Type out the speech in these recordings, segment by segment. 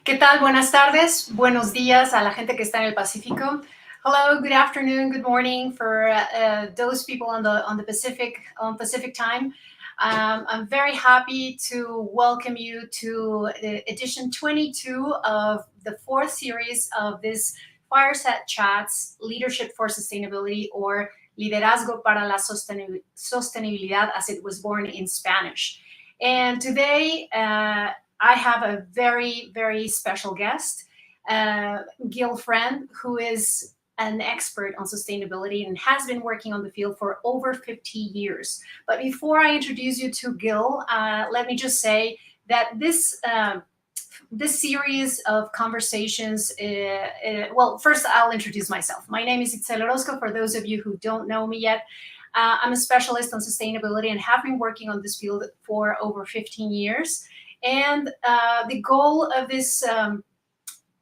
¿Qué tal? Buenas tardes, buenos días a la gente que está en el Pacífico. Hello, good afternoon, good morning for those people on the Pacific time. I'm very happy to welcome you to edition 22 of the fourth series of this Fireside Chats, Leadership for Sustainability, or Liderazgo para la Sostenibilidad, as it was born in Spanish. And today, I have a very, very special guest, Gil Friend, who is an expert on sustainability and has been working on the field for over 50 years. But before I introduce you to Gil, let me just say that this series of conversations, well, first I'll introduce myself. My name is Itzel Orozco, for those of you who don't know me yet. I'm a specialist on sustainability and have been working on this field for over 15 years. And the goal of this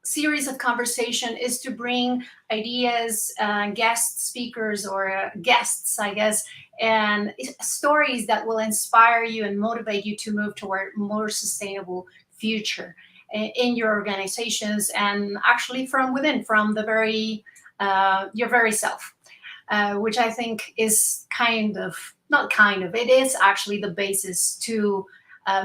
series of conversation is to bring ideas, guest speakers or guests, I guess, and stories that will inspire you and motivate you to move toward a more sustainable future in your organizations, and actually from within, from the very your very self, which I think is it is actually the basis to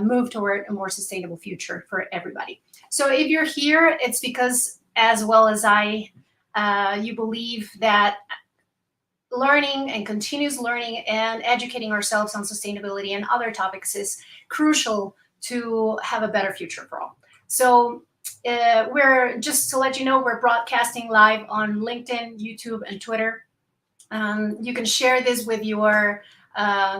move toward a more sustainable future for everybody. So if you're here, it's because, as well as I, you believe that learning and continuous learning and educating ourselves on sustainability and other topics is crucial to have a better future for all. So we're, just to let you know, we're broadcasting live on LinkedIn, YouTube, and Twitter. You can share this with your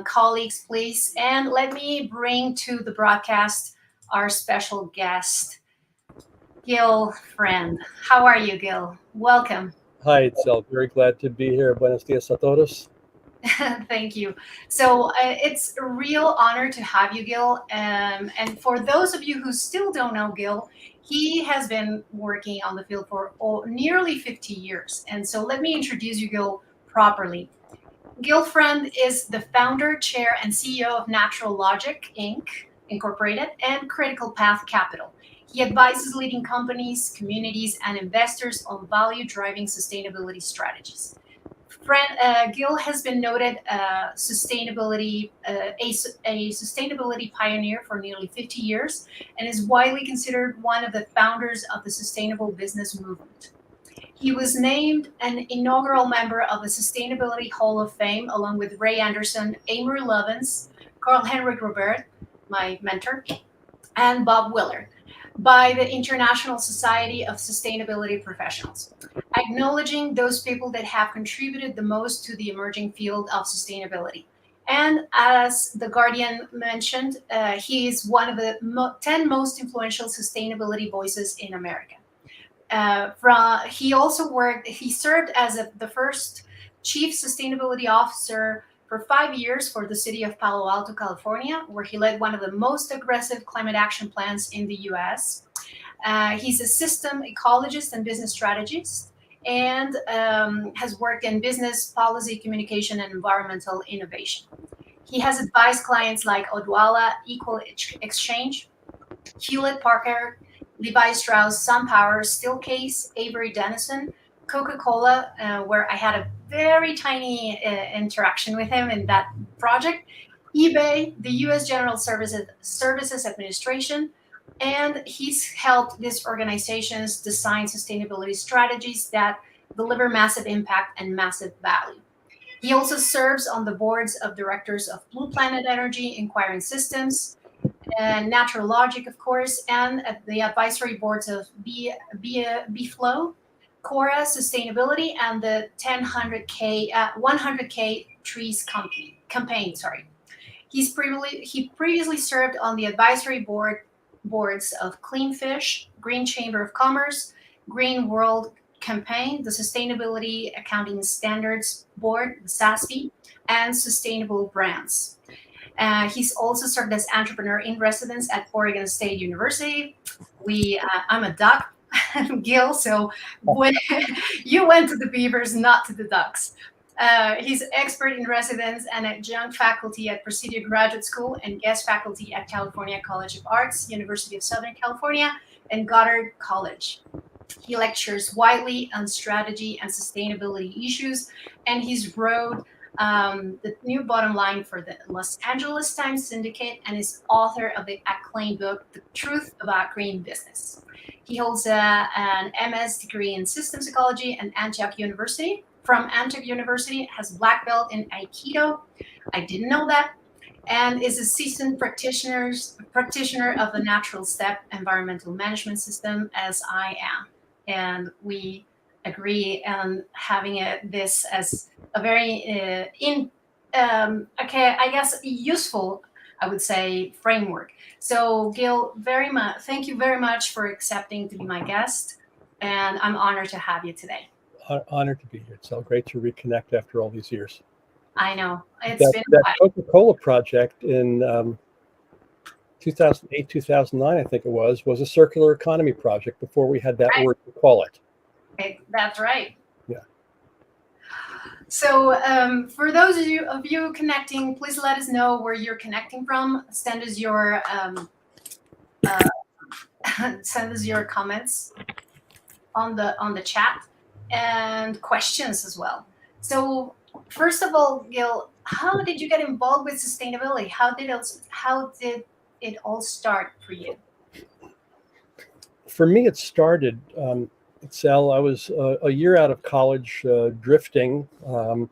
colleagues, please. And let me bring to the broadcast our special guest, Gil Friend. How are you, Gil? Welcome. Hi, Itzel. Very glad to be here. Buenos dias a todos. Thank you. So it's a real honor to have you, Gil. And for those of you who still don't know Gil, he has been working on the field for nearly 50 years. And so let me introduce you, Gil, properly. Gil Friend is the founder, chair, and CEO of Natural Logic, Inc., Incorporated, and Critical Path Capital. He advises leading companies, communities, and investors on value-driving sustainability strategies. Gil has been noted a sustainability pioneer for nearly 50 years and is widely considered one of the founders of the sustainable business movement. He was named an inaugural member of the Sustainability Hall of Fame, along with Ray Anderson, Amory Lovins, Carl-Henrik Robert, my mentor, and Bob Willard, by the International Society of Sustainability Professionals, acknowledging those people that have contributed the most to the emerging field of sustainability. And as The Guardian mentioned, he is one of the 10 most influential sustainability voices in America. He served as the first chief sustainability officer for 5 years for the city of Palo Alto, California, where he led one of the most aggressive climate action plans in the US. He's a system ecologist and business strategist, and has worked in business, policy, communication, and environmental innovation. He has advised clients like Odwalla Equal Exchange, Hewlett Packard, Levi Strauss, SunPower, Steelcase, Avery Dennison, Coca-Cola, where I had a very tiny interaction with him in that project, eBay, the U.S. General Services Administration, and he's helped these organizations design sustainability strategies that deliver massive impact and massive value. He also serves on the boards of directors of Blue Planet Energy, Inquiring Systems, and Natural Logic, of course, and at the advisory boards of BFlow, Cora Sustainability, and the 100K Trees campaign. Sorry, he previously served on the advisory boards of Clean Fish, Green Chamber of Commerce, Green World Campaign, the Sustainability Accounting Standards Board, the SASB, and Sustainable Brands. He's also served as entrepreneur in residence at Oregon State University. I'm a duck, Gil, so when you went to the Beavers, not to the Ducks. He's expert in residence and adjunct faculty at Presidio Graduate School and guest faculty at California College of Arts, University of Southern California, and Goddard College. He lectures widely on strategy and sustainability issues, and he's wrote the new bottom line for the Los Angeles Times Syndicate and is author of the acclaimed book, The Truth About Green Business. He holds an MS degree in systems ecology from Antioch University, has black belt in Aikido. I didn't know that. And is a seasoned practitioner of the Natural Step environmental management system, as I am. And we agree on having this as a very I guess useful, I would say, framework. So Gil, thank you very much for accepting to be my guest, and I'm honored to have you today. Honored to be here. It's so great to reconnect after all these years. I know that Coca-Cola project in 2008, 2009, I think it was a circular economy project before we had that word to call it. That's right. Yeah. So for those of you connecting, please let us know where you're connecting from. Send us your comments on the chat and questions as well. So first of all, Gil, how did you get involved with sustainability? How did it all start for you? For me, it started, Itzel, I was a year out of college, drifting, wound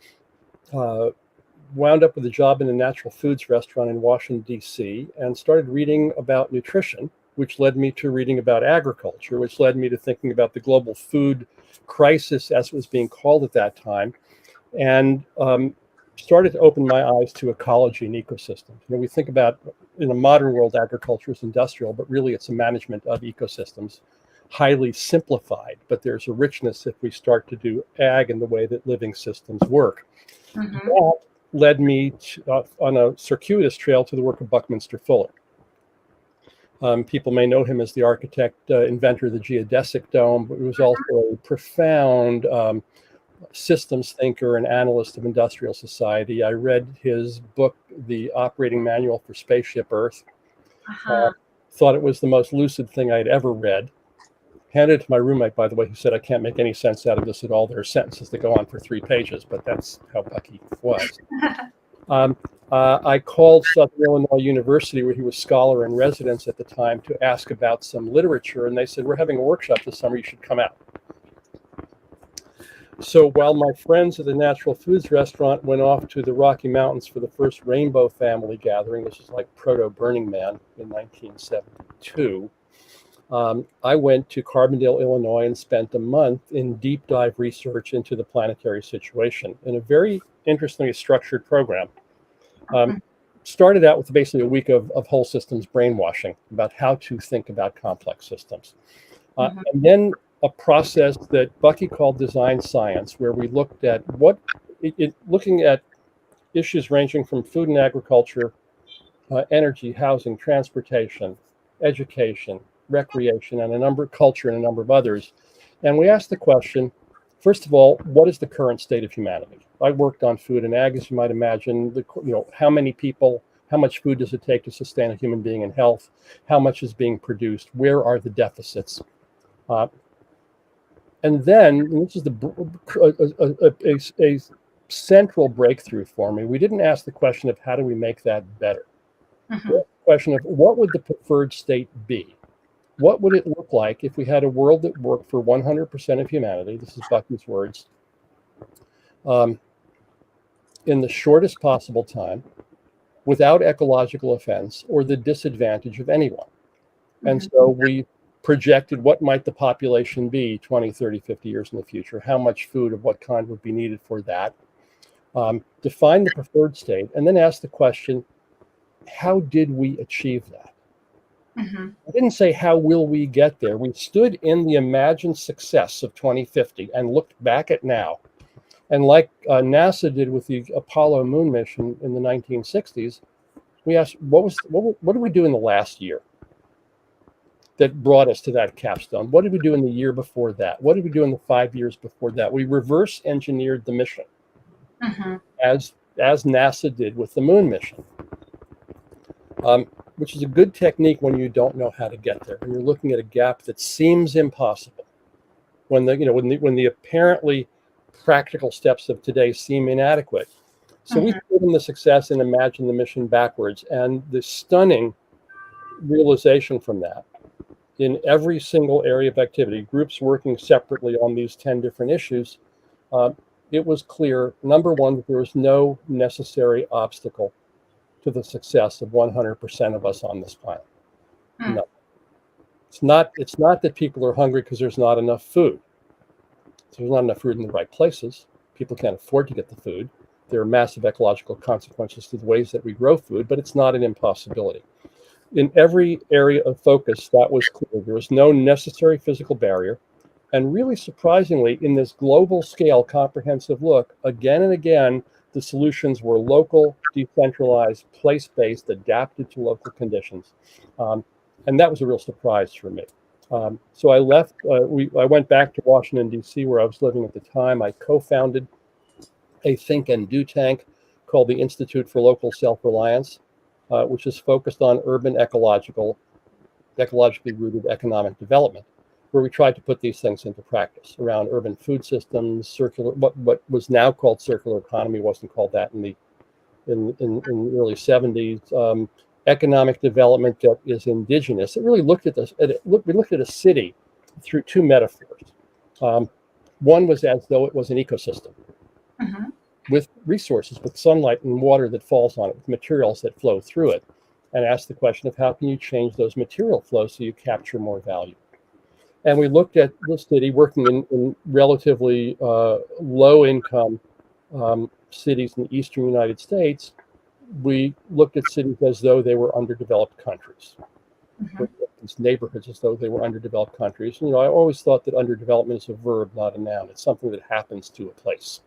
up with a job in a natural foods restaurant in Washington, D.C., and started reading about nutrition, which led me to reading about agriculture, which led me to thinking about the global food crisis, as it was being called at that time, and started to open my eyes to ecology and ecosystems. We think about, in a modern world, agriculture is industrial, but really it's a management of ecosystems, highly simplified, but there's a richness if we start to do ag in the way that living systems work. Mm-hmm. That led me on a circuitous trail to the work of Buckminster Fuller. People may know him as the architect, inventor of the geodesic dome, but he was also a profound systems thinker and analyst of industrial society. I read his book, The Operating Manual for Spaceship Earth. Thought it was the most lucid thing I'd ever read. Handed it to my roommate, by the way, who said, I can't make any sense out of this at all. There are sentences that go on for 3 pages, but that's how Bucky was. I called Southern Illinois University, where he was scholar in residence at the time, to ask about some literature, and they said, we're having a workshop this summer, you should come out. So while my friends at the Natural Foods restaurant went off to the Rocky Mountains for the first Rainbow Family gathering, this is like proto-Burning Man in 1972, I went to Carbondale, Illinois, and spent a month in deep dive research into the planetary situation in a very interestingly structured program. Started out with basically a week of whole systems brainwashing about how to think about complex systems. And then a process that Bucky called design science, where we looked at looking at issues ranging from food and agriculture, energy, housing, transportation, education, recreation, and culture, and a number of others. And we asked the question, first of all, what is the current state of humanity? I worked on food and ag, as you might imagine. How many people, how much food does it take to sustain a human being in health? How much is being produced? Where are the deficits? And then, and this is a central breakthrough for me, we didn't ask the question of how do we make that better? The question of what would the preferred state be? What would it look like if we had a world that worked for 100% of humanity? This is Bucky's words. In the shortest possible time, without ecological offense or the disadvantage of anyone. And so we projected what might the population be 20, 30, 50 years in the future, how much food of what kind would be needed for that, define the preferred state, and then ask the question, how did we achieve that? I didn't say, how will we get there? We stood in the imagined success of 2050 and looked back at now. And like NASA did with the Apollo moon mission in the 1960s, we asked, what did we do in the last year that brought us to that capstone? What did we do in the year before that? What did we do in the 5 years before that? We reverse engineered the mission. Mm-hmm. as NASA did with the moon mission, which is a good technique when you don't know how to get there, when you're looking at a gap that seems impossible, when the apparently practical steps of today seem inadequate. So we put in the success and imagine the mission backwards, and the stunning realization from that in every single area of activity, groups working separately on these 10 different issues, it was clear, number one, that there was no necessary obstacle to the success of 100% of us on this planet. No. It's not that people are hungry because there's not enough food. There's not enough food in the right places. People can't afford to get the food. There are massive ecological consequences to the ways that we grow food, but it's not an impossibility. In every area of focus, that was clear. There was no necessary physical barrier. And really surprisingly, in this global scale comprehensive look, again and again, the solutions were local, decentralized, place-based, adapted to local conditions. And that was a real surprise for me. So I left, I went back to Washington, D.C., where I was living at the time. I co-founded a think and do tank called the Institute for Local Self-Reliance, which is focused on urban ecologically rooted economic development, where we tried to put these things into practice around urban food systems, circular, what was now called circular economy wasn't called that in the early 70s. Economic development that is indigenous. It really looked at this. We looked at a city through two metaphors. One was as though it was an ecosystem with resources, with sunlight and water that falls on it, with materials that flow through it, and asked the question of how can you change those material flows so you capture more value. And we looked at the city working in relatively low-income cities in the eastern United States. We looked at cities as though they were underdeveloped countries. These neighborhoods as though they were underdeveloped countries. And, I always thought that underdevelopment is a verb, not a noun. It's something that happens to a place.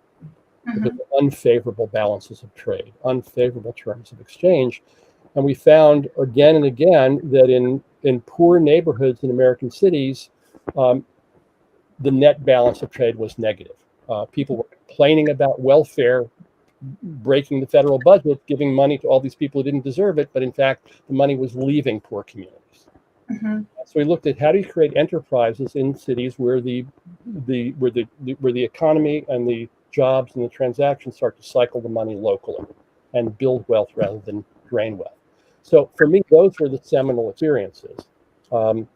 Because of unfavorable balances of trade, unfavorable terms of exchange. And we found again and again that in poor neighborhoods in American cities, the net balance of trade was negative. People were complaining about welfare, breaking the federal budget, giving money to all these people who didn't deserve it, but in fact, the money was leaving poor communities. So we looked at how do you create enterprises in cities where the economy and the jobs and the transactions start to cycle the money locally and build wealth rather than drain wealth. So for me, those were the seminal experiences, early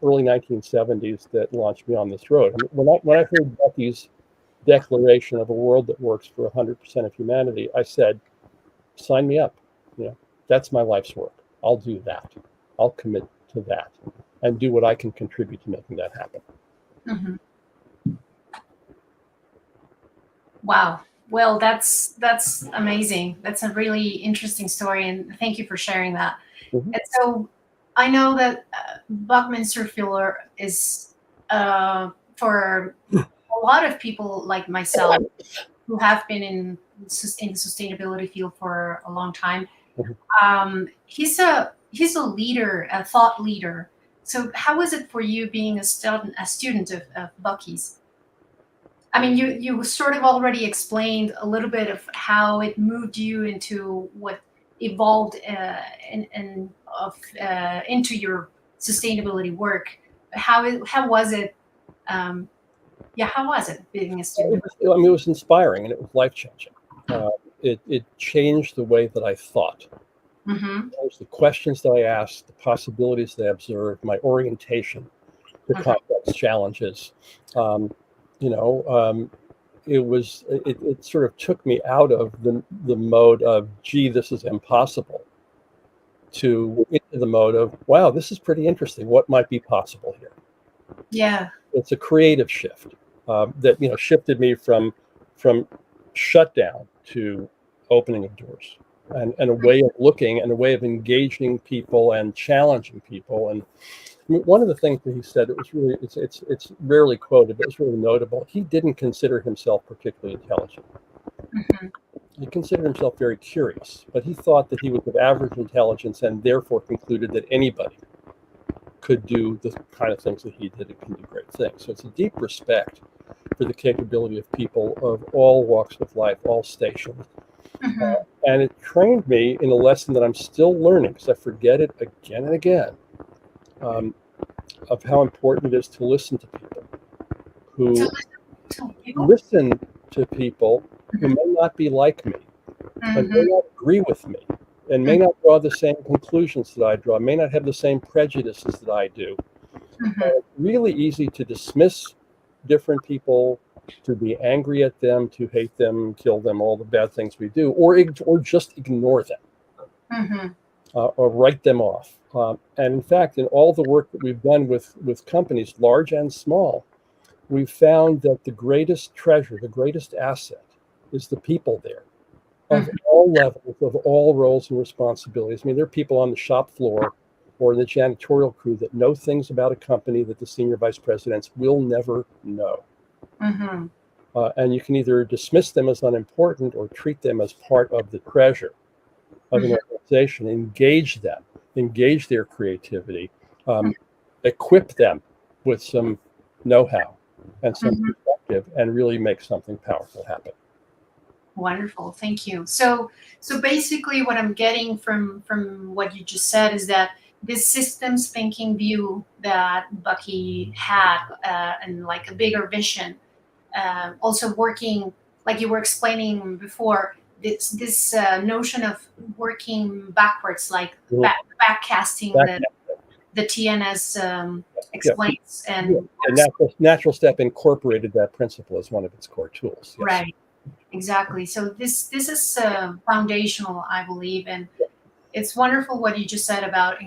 1970s, that launched me on this road. I mean, when I heard Bucky's declaration of a world that works for 100% of humanity, I said, sign me up. That's my life's work. I'll do that. I'll commit to that and do what I can contribute to making that happen. Wow. Well, that's amazing. That's a really interesting story, and thank you for sharing that. And so I know that Buckminster Fuller is for a lot of people like myself who have been in the sustainability field for a long time. He's a leader, a thought leader. So how was it for you being a student of Bucky's? I mean, you sort of already explained a little bit of how it moved you into what evolved into your sustainability work. How was it? How was it being a student? It was inspiring and it was life-changing. It changed the way that I thought. It was the questions that I asked, the possibilities that I observed, my orientation to complex challenges. It sort of took me out of the mode of, gee, this is impossible, to into the mode of, wow, this is pretty interesting. What might be possible here? Yeah. It's a creative shift that shifted me from shutdown to opening of doors, and a way of looking and a way of engaging people and challenging people. And I mean, one of the things that he said, it's rarely quoted, but it's really notable. He didn't consider himself particularly intelligent. He considered himself very curious, but he thought that he was of average intelligence and therefore concluded that anybody could do the kind of things that he did and can do great things. So it's a deep respect for the capability of people of all walks of life, all stations. And it trained me in a lesson that I'm still learning, because I forget it again and again, of how important it is to listen to people who listen to people who may not be like me, and may not agree with me, and may not draw the same conclusions that I draw, may not have the same prejudices that I do. It's really easy to dismiss different people, to be angry at them, to hate them, kill them, all the bad things we do, or just ignore them, or write them off. And in fact, in all the work that we've done with companies, large and small, we've found that the greatest treasure, the greatest asset, is the people there, of all levels, of all roles and responsibilities. I mean, there are people on the shop floor or the janitorial crew that know things about a company that the senior vice presidents will never know. And you can either dismiss them as unimportant or treat them as part of the treasure of an organization, engage them, engage their creativity, equip them with some know-how and some perspective, and really make something powerful happen. Wonderful, thank you. So basically what I'm getting from what you just said is that this systems thinking view that Bucky had, and like a bigger vision, also working, like you were explaining before, this notion of working backwards, like backcasting the TNS explains. And Natural Step incorporated that principle as one of its core tools. Yes. Right, exactly. So this is foundational, I believe, and it's wonderful what you just said about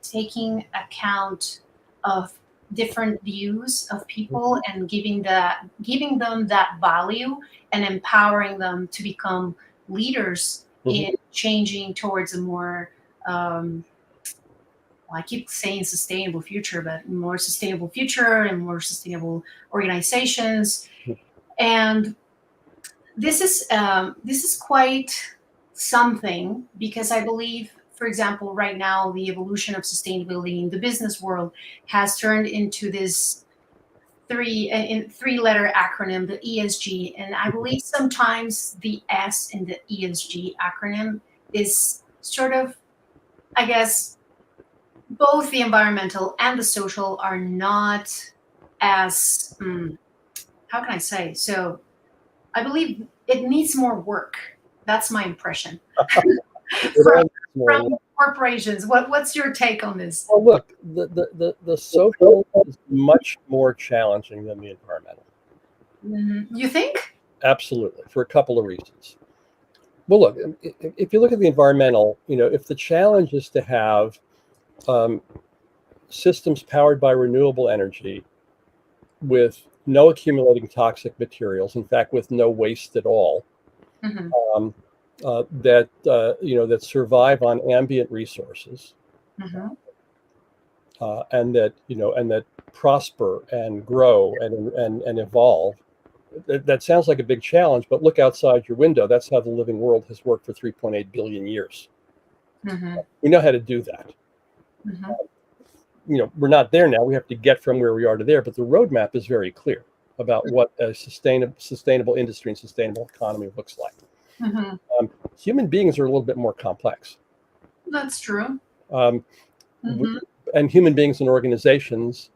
taking account of different views of people and giving them that value and empowering them to become leaders in changing towards a more I keep saying sustainable future, but more sustainable future and more sustainable organizations. And this is quite something, because I believe, for example, right now, the evolution of sustainability in the business world has turned into this three-letter acronym, the ESG. And I believe sometimes the S in the ESG acronym is sort of, I guess, both the environmental and the social are not as, how can I say? So I believe it needs more work. That's my impression. From corporations. What's your take on this? Well, look, the social is much more challenging than the environmental. You think? Absolutely, for a couple of reasons. Well, look, if you look at the environmental, if the challenge is to have systems powered by renewable energy with no accumulating toxic materials, in fact, with no waste at all, that survive on ambient resources, and that prosper and grow and evolve. That sounds like a big challenge, but look outside your window. That's how the living world has worked for 3.8 billion years. We know how to do that. We're not there now. We have to get from where we are to there, but the roadmap is very clear about what a sustainable industry and sustainable economy looks like. Human beings are a little bit more complex. That's true. And human beings and organizations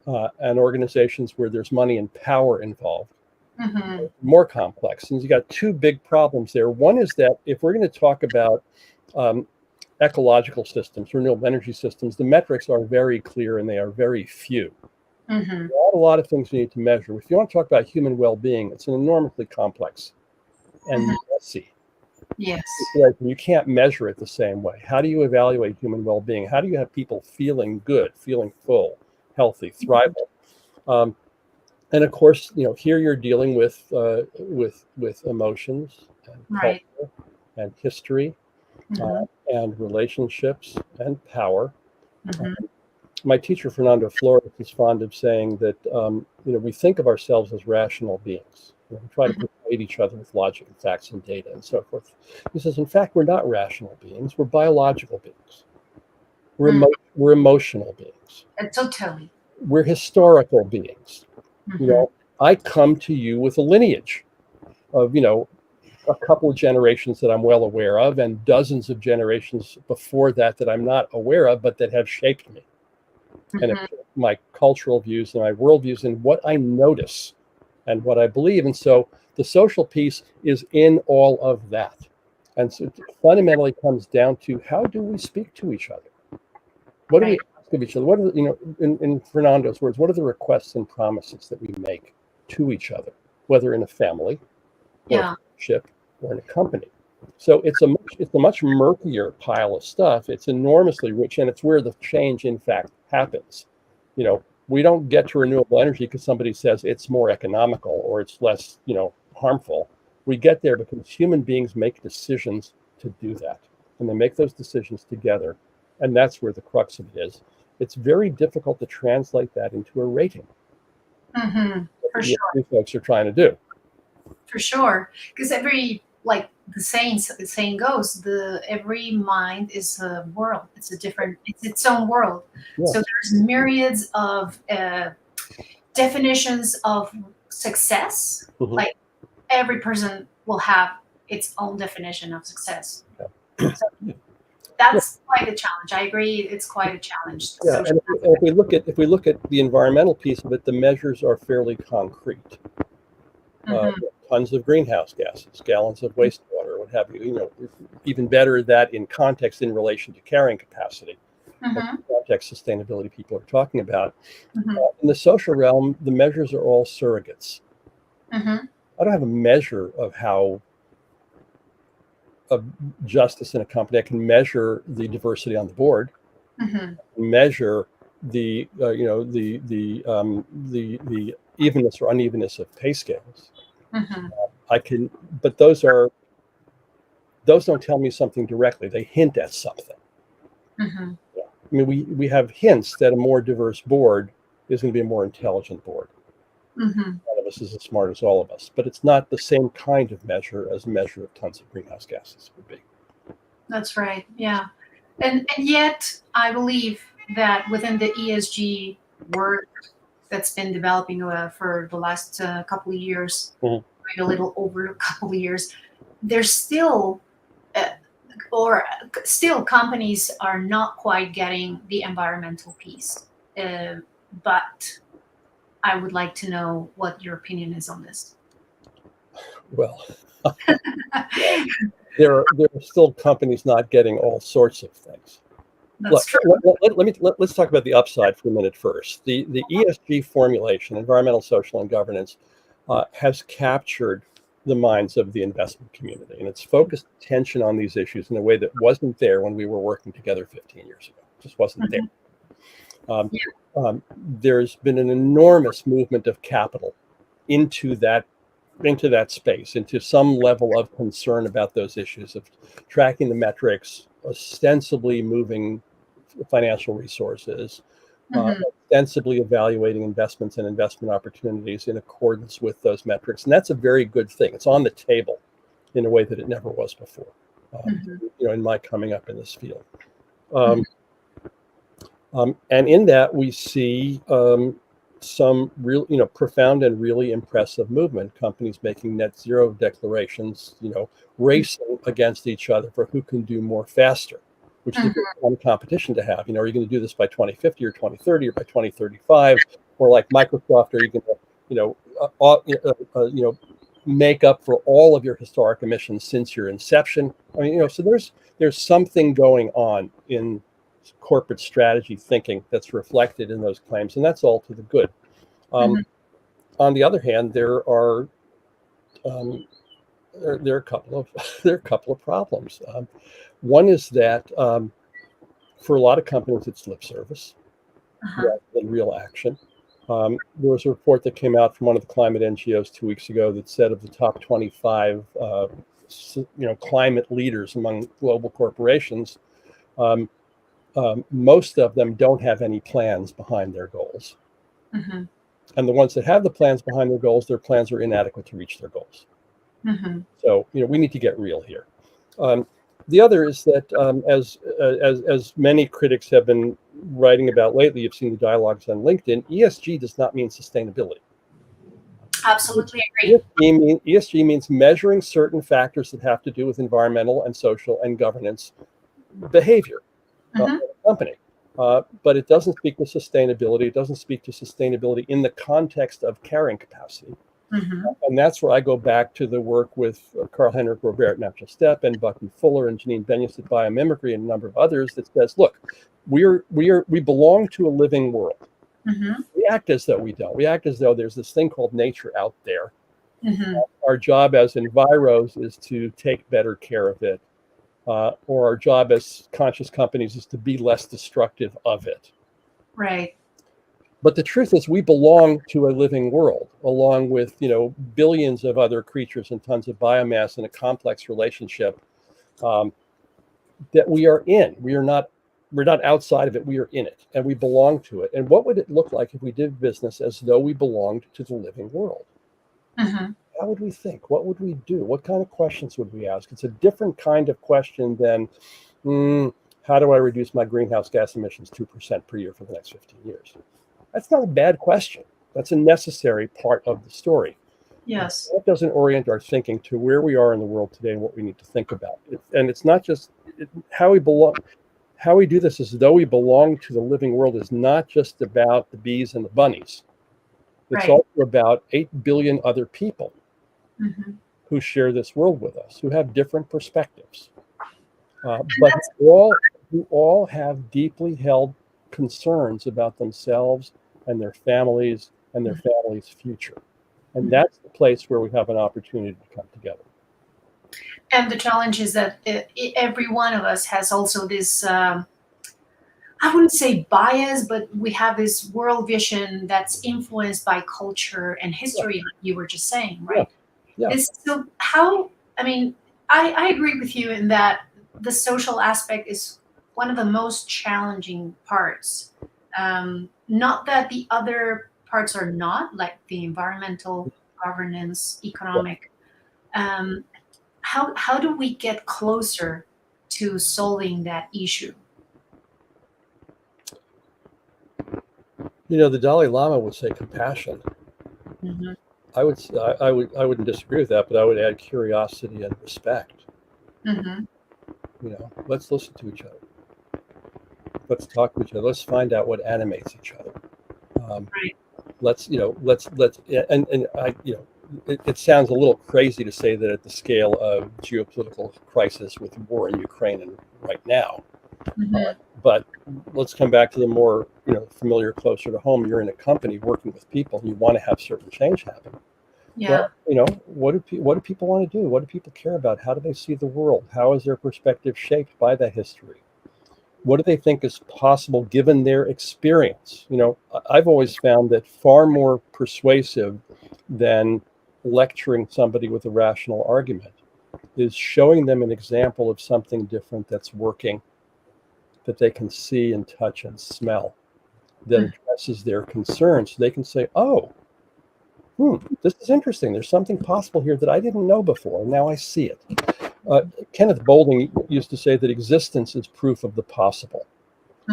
where there's money and power involved, more complex. And you got two big problems there. One is that if we're going to talk about ecological systems, renewable energy systems, the metrics are very clear and they are very few. There are a lot of things you need to measure. If you want to talk about human well-being, it's an enormously complex and messy. Yes. You can't measure it the same way. How do you evaluate human well-being? How do you have people feeling good, feeling full, healthy, thriving? And of course, here you're dealing with emotions and culture and history, and relationships and power. My teacher, Fernando Flores, is fond of saying that we think of ourselves as rational beings. We try to persuade each other with logic and facts and data and so forth. He says, in fact, we're not rational beings. We're biological beings. We're emotional beings. Totally. We're historical beings. I come to you with a lineage of, a couple of generations that I'm well aware of, and dozens of generations before that that I'm not aware of, but that have shaped me and have shaped my cultural views and my worldviews and what I notice and what I believe. And so the social piece is in all of that. And so it fundamentally comes down to, how do we speak to each other? What do we ask of each other? What are in Fernando's words, what are the requests and promises that we make to each other, whether in a family or a friendship or in a company? So it's a much murkier pile of stuff. It's enormously rich, and it's where the change, in fact, happens. We don't get to renewable energy because somebody says it's more economical or it's less, harmful. We get there because human beings make decisions to do that, and they make those decisions together, and that's where the crux of it is. It's very difficult to translate that into a rating. For sure. What folks are trying to do. For sure, because the saying goes, every mind is a world. It's its own world. Yeah. So there's myriads of definitions of success. Like every person will have its own definition of success. Yeah. So that's quite a challenge. I agree, it's quite a challenge. Yeah, and if we look at the environmental piece of it, the measures are fairly concrete. Tons of greenhouse gases, gallons of wastewater, what have you. Even better that in context in relation to carrying capacity, the context sustainability people are talking about. In the social realm, the measures are all surrogates. I don't have a measure of justice in a company. I can measure the diversity on the board, measure the evenness or unevenness of pay scales. I can, but those don't tell me something directly. They hint at something. Yeah. I mean, we have hints that a more diverse board is going to be a more intelligent board. None of us is as smart as all of us, but it's not the same kind of measure as a measure of tons of greenhouse gases would be. That's right. Yeah, and yet I believe that within the ESG work that's been developing for the last couple of years, maybe a little over a couple of years, there's still companies are not quite getting the environmental piece. But I would like to know what your opinion is on this. Well, there are still companies not getting all sorts of things. That's true. Let's talk about the upside for a minute first. The ESG formulation, environmental, social, and governance, has captured the minds of the investment community, and it's focused attention on these issues in a way that wasn't there when we were working together 15 years ago. It just wasn't there. There's been an enormous movement of capital into that space, into some level of concern about those issues of tracking the metrics, ostensibly moving financial resources, ostensibly evaluating investments and investment opportunities in accordance with those metrics. And that's a very good thing. It's on the table in a way that it never was before, in my coming up in this field. And in that, we see some real, profound and really impressive movement. Companies making net zero declarations, racing against each other for who can do more faster, which is a good fun competition to have. Are you going to do this by 2050 or 2030 or by 2035? Or like Microsoft, are you going to, make up for all of your historic emissions since your inception? I mean, so there's something going on in corporate strategy thinking that's reflected in those claims, and that's all to the good. On the other hand, there are a couple of problems. One is that for a lot of companies, it's lip service rather than real action. There was a report that came out from one of the climate NGOs 2 weeks ago that said of the top 25 climate leaders among global corporations, most of them don't have any plans behind their goals. And the ones that have the plans behind their goals, their plans are inadequate to reach their goals. So, we need to get real here. The other is that as many critics have been writing about lately, you've seen the dialogues on LinkedIn, ESG does not mean sustainability. Absolutely agree. ESG means measuring certain factors that have to do with environmental and social and governance behavior of a company. But it doesn't speak to sustainability. It doesn't speak to sustainability in the context of carrying capacity. And that's where I go back to the work with Carl-Henrik Robert at Natural Step and Bucky Fuller and Janine Benyus at Biomimicry and a number of others that says, look, we belong to a living world. We act as though we don't. We act as though there's this thing called nature out there. Our job as enviros is to take better care of it. Or our job as conscious companies is to be less destructive of it. Right. But the truth is we belong to a living world, along with, billions of other creatures and tons of biomass in a complex relationship that we are in. We're not outside of it, we are in it, and we belong to it. And what would it look like if we did business as though we belonged to the living world? How would we think? What would we do? What kind of questions would we ask? It's a different kind of question than, how do I reduce my greenhouse gas emissions 2% per year for the next 15 years? That's not a bad question. That's a necessary part of the story. Yes. That doesn't orient our thinking to where we are in the world today and what we need to think about. And it's not just how we belong. How we do this as though we belong to the living world is not just about the bees and the bunnies. It's also about 8 billion other people who share this world with us, who have different perspectives, but who all have deeply held concerns about themselves and their families and their families' future. And that's the place where we have an opportunity to come together. And the challenge is that every one of us has also this, I wouldn't say bias, but we have this world vision that's influenced by culture and history, like you were just saying, right? Yeah. So I agree with you in that the social aspect is one of the most challenging parts. Not that the other parts are not, like the environmental, governance, economic. How do we get closer to solving that issue? The Dalai Lama would say compassion. I wouldn't disagree with that, but I would add curiosity and respect. Let's listen to each other. Let's talk to each other. Let's find out what animates each other. It sounds a little crazy to say that at the scale of geopolitical crisis with war in Ukraine and right now. But let's come back to the more, familiar, closer to home. You're in a company working with people. You want to have certain change happen. Yeah. Well, what do people want to do? What do people care about? How do they see the world? How is their perspective shaped by that history? What do they think is possible given their experience? I've always found that far more persuasive than lecturing somebody with a rational argument is showing them an example of something different that's working, that they can see and touch and smell, that addresses their concerns. So they can say, this is interesting. There's something possible here that I didn't know before. Now I see it. Kenneth Boulding used to say that existence is proof of the possible.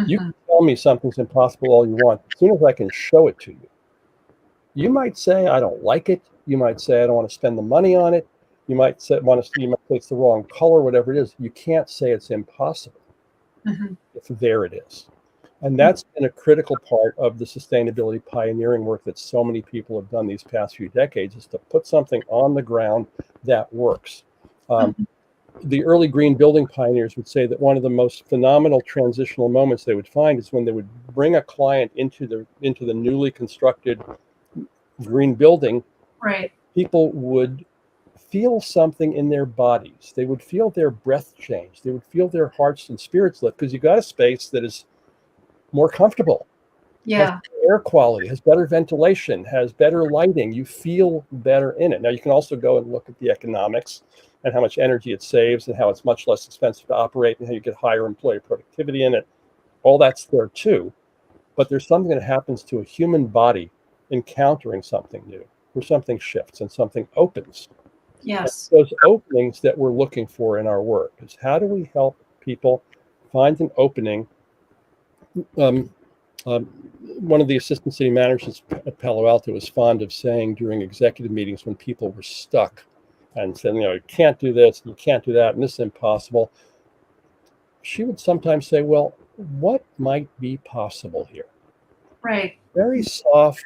You can tell me something's impossible all you want. As soon as I can show it to you, you might say, I don't like it. You might say, I don't want to spend the money on it. You might say it's the wrong color, whatever it is. You can't say it's impossible if there it is. And that's been a critical part of the sustainability pioneering work that so many people have done these past few decades, is to put something on the ground that works. The early green building pioneers would say that one of the most phenomenal transitional moments they would find is when they would bring a client into the newly constructed green building. Right. People would feel something in their bodies. They would feel their breath change. They would feel their hearts and spirits lift, because you got a space that is more comfortable, has air quality, has better ventilation, has better lighting. You feel better in it. Now you can also go and look at the economics and how much energy it saves and how it's much less expensive to operate and how you get higher employee productivity in it. All that's there too. But there's something that happens to a human body encountering something new, where something shifts and something opens. Yes. And those openings that we're looking for in our work is, how do we help people find an opening Um, one of the assistant city managers at Palo Alto was fond of saying during executive meetings when people were stuck and said, you can't do this, and you can't do that, and this is impossible. She would sometimes say, well, what might be possible here? Right. Very soft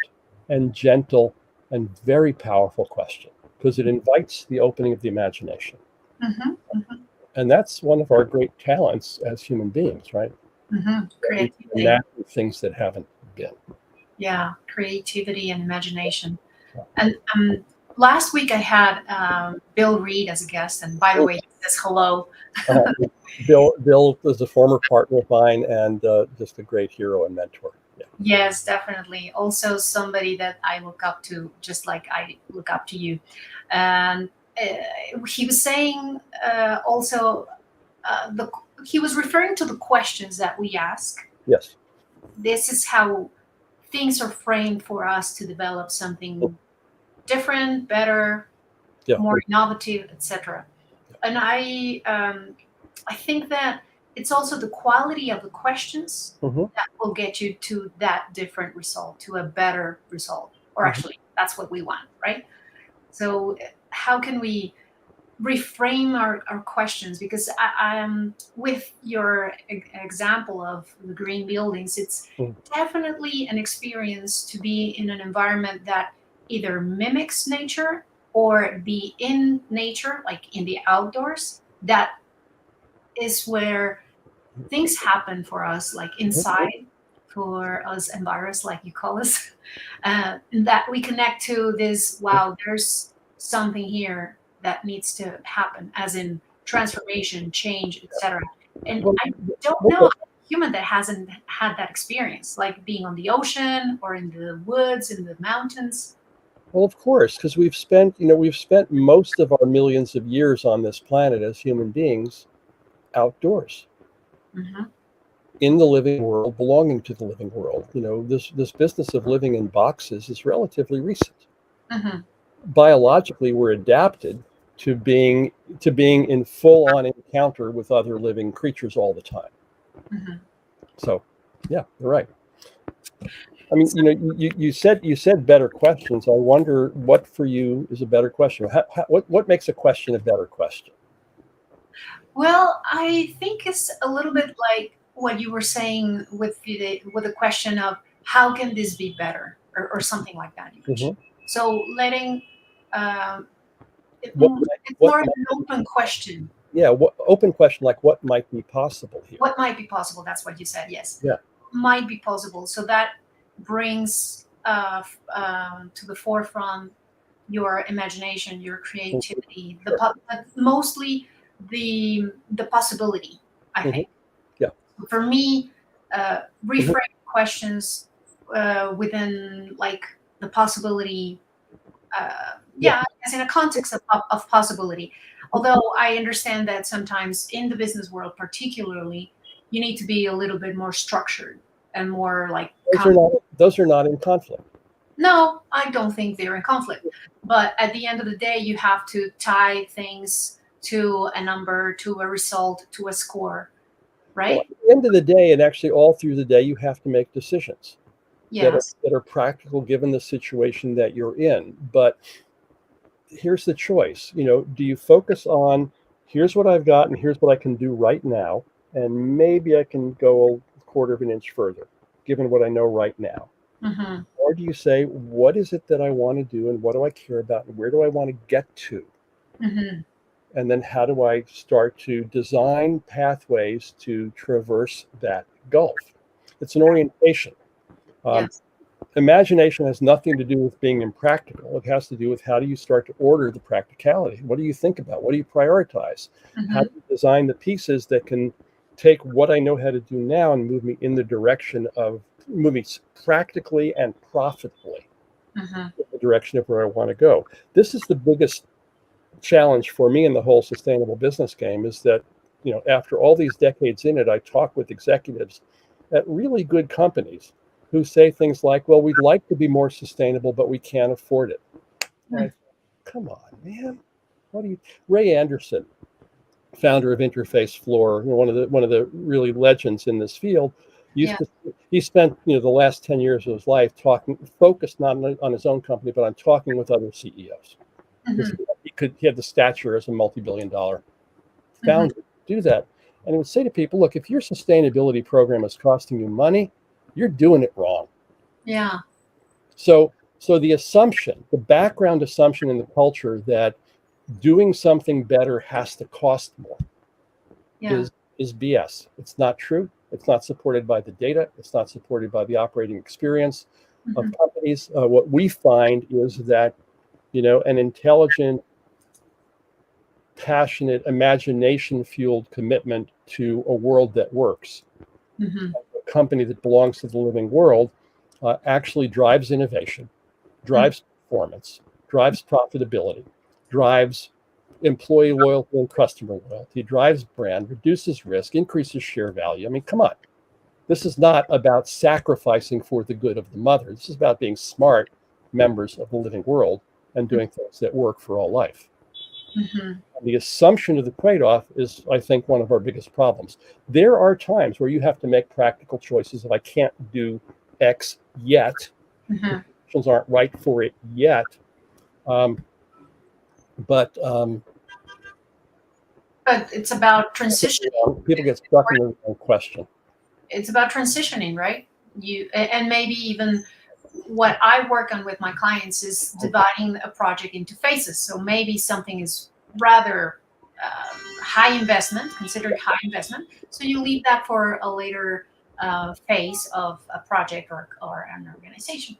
and gentle and very powerful question, because it invites the opening of the imagination. Mm-hmm. Mm-hmm. And that's one of our great talents as human beings, right? Mm-hmm. Creativity. Imagine things that haven't been. Yeah, creativity and imagination. And last week I had Bill Reed as a guest, and by the way, he says hello. Uh, Bill is a former partner of mine and just a great hero and mentor. Yeah. Yes, definitely. Also somebody that I look up to, just like I look up to you. And he was saying also he was referring to the questions that we ask. Yes. This is how things are framed for us to develop something different, better, more innovative, etc. And I think that it's also the quality of the questions that will get you to that different result, to a better result. Or actually, that's what we want, right? So how can we reframe our questions? Because I am with your example of the green buildings, it's definitely an experience to be in an environment that either mimics nature or be in nature, like in the outdoors. That is where things happen for us, like inside, for us environs, like you call us, that we connect to this, wow, there's something here that needs to happen, as in transformation, change, etc. And I don't know a human that hasn't had that experience, like being on the ocean or in the woods, in the mountains. Well, of course, because we've spent most of our millions of years on this planet as human beings outdoors. In the living world, belonging to the living world. This business of living in boxes is relatively recent. Biologically, we're adapted to being in full-on encounter with other living creatures all the time. So, yeah, you're right. I mean, you said better questions. I wonder what for you is a better question. What makes a question a better question? Well, I think it's a little bit like what you were saying with the question of how can this be better, or something like that. So letting it's more an open question. Yeah, open question, like what might be possible here? What might be possible? That's what you said. Yes. Yeah. Might be possible. So that brings to the forefront your imagination, your creativity, mostly the possibility, I think. Yeah. For me, reframe questions within like the possibility. As in a context of possibility. Although I understand that sometimes in the business world, particularly, you need to be a little bit more structured and more like. Those are not in conflict. No, I don't think they're in conflict. But at the end of the day, you have to tie things to a number, to a result, to a score, right? Well, at the end of the day, and actually all through the day, you have to make decisions that are practical given the situation that you're in. But here's the choice. Do you focus on here's what I've got and here's what I can do right now, and maybe I can go a quarter of an inch further, given what I know right now? Or do you say, what is it that I want to do, and what do I care about, and where do I want to get to? And then how do I start to design pathways to traverse that gulf? It's an orientation. Imagination has nothing to do with being impractical. It has to do with how do you start to order the practicality? What do you think about? What do you prioritize? How do you design the pieces that can take what I know how to do now and move me in the direction of moving practically and profitably in the direction of where I want to go? This is the biggest challenge for me in the whole sustainable business game, is that, after all these decades in it, I talk with executives at really good companies who say things like, well, we'd like to be more sustainable, but we can't afford it. Like, come on, man. Ray Anderson, founder of Interface Floor, one of the really legends in this field, Yeah. He spent the last 10 years of his life focused not on his own company, but on talking with other CEOs. Because he had the stature as a multi-billion-dollar founder to do that. And he would say to people, look, if your sustainability program is costing you money, you're doing it wrong. Yeah. So the background assumption in the culture that doing something better has to cost more is BS. It's not true. It's not supported by the data. It's not supported by the operating experience of companies. What we find is that, an intelligent, passionate, imagination-fueled commitment to a world that works, a company that belongs to the living world, actually drives innovation, drives performance, drives profitability, drives employee loyalty and customer loyalty, drives brand, reduces risk, increases share value. I mean, come on. This is not about sacrificing for the good of the mother. This is about being smart members of the living world and doing things that work for all life. The assumption of the trade-off is, I think, one of our biggest problems. There are times where you have to make practical choices. If I can't do X yet, the conditions aren't right for it yet. But it's about transitioning. People get stuck in their own question. It's about transitioning, right? And maybe even what I work on with my clients is dividing a project into phases. So maybe something is rather high investment, considered high investment. So you leave that for a later phase of a project or an organization.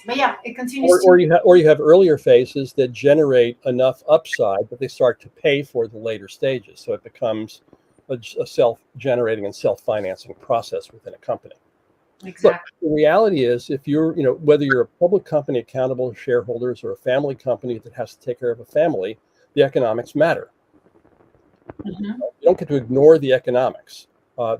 But yeah, it continues. Or you have earlier phases that generate enough upside that they start to pay for the later stages. So it becomes a self-generating and self-financing process within a company. Exactly. Look, the reality is, if you're, whether you're a public company accountable to shareholders or a family company that has to take care of a family, the economics matter. You don't get to ignore the economics.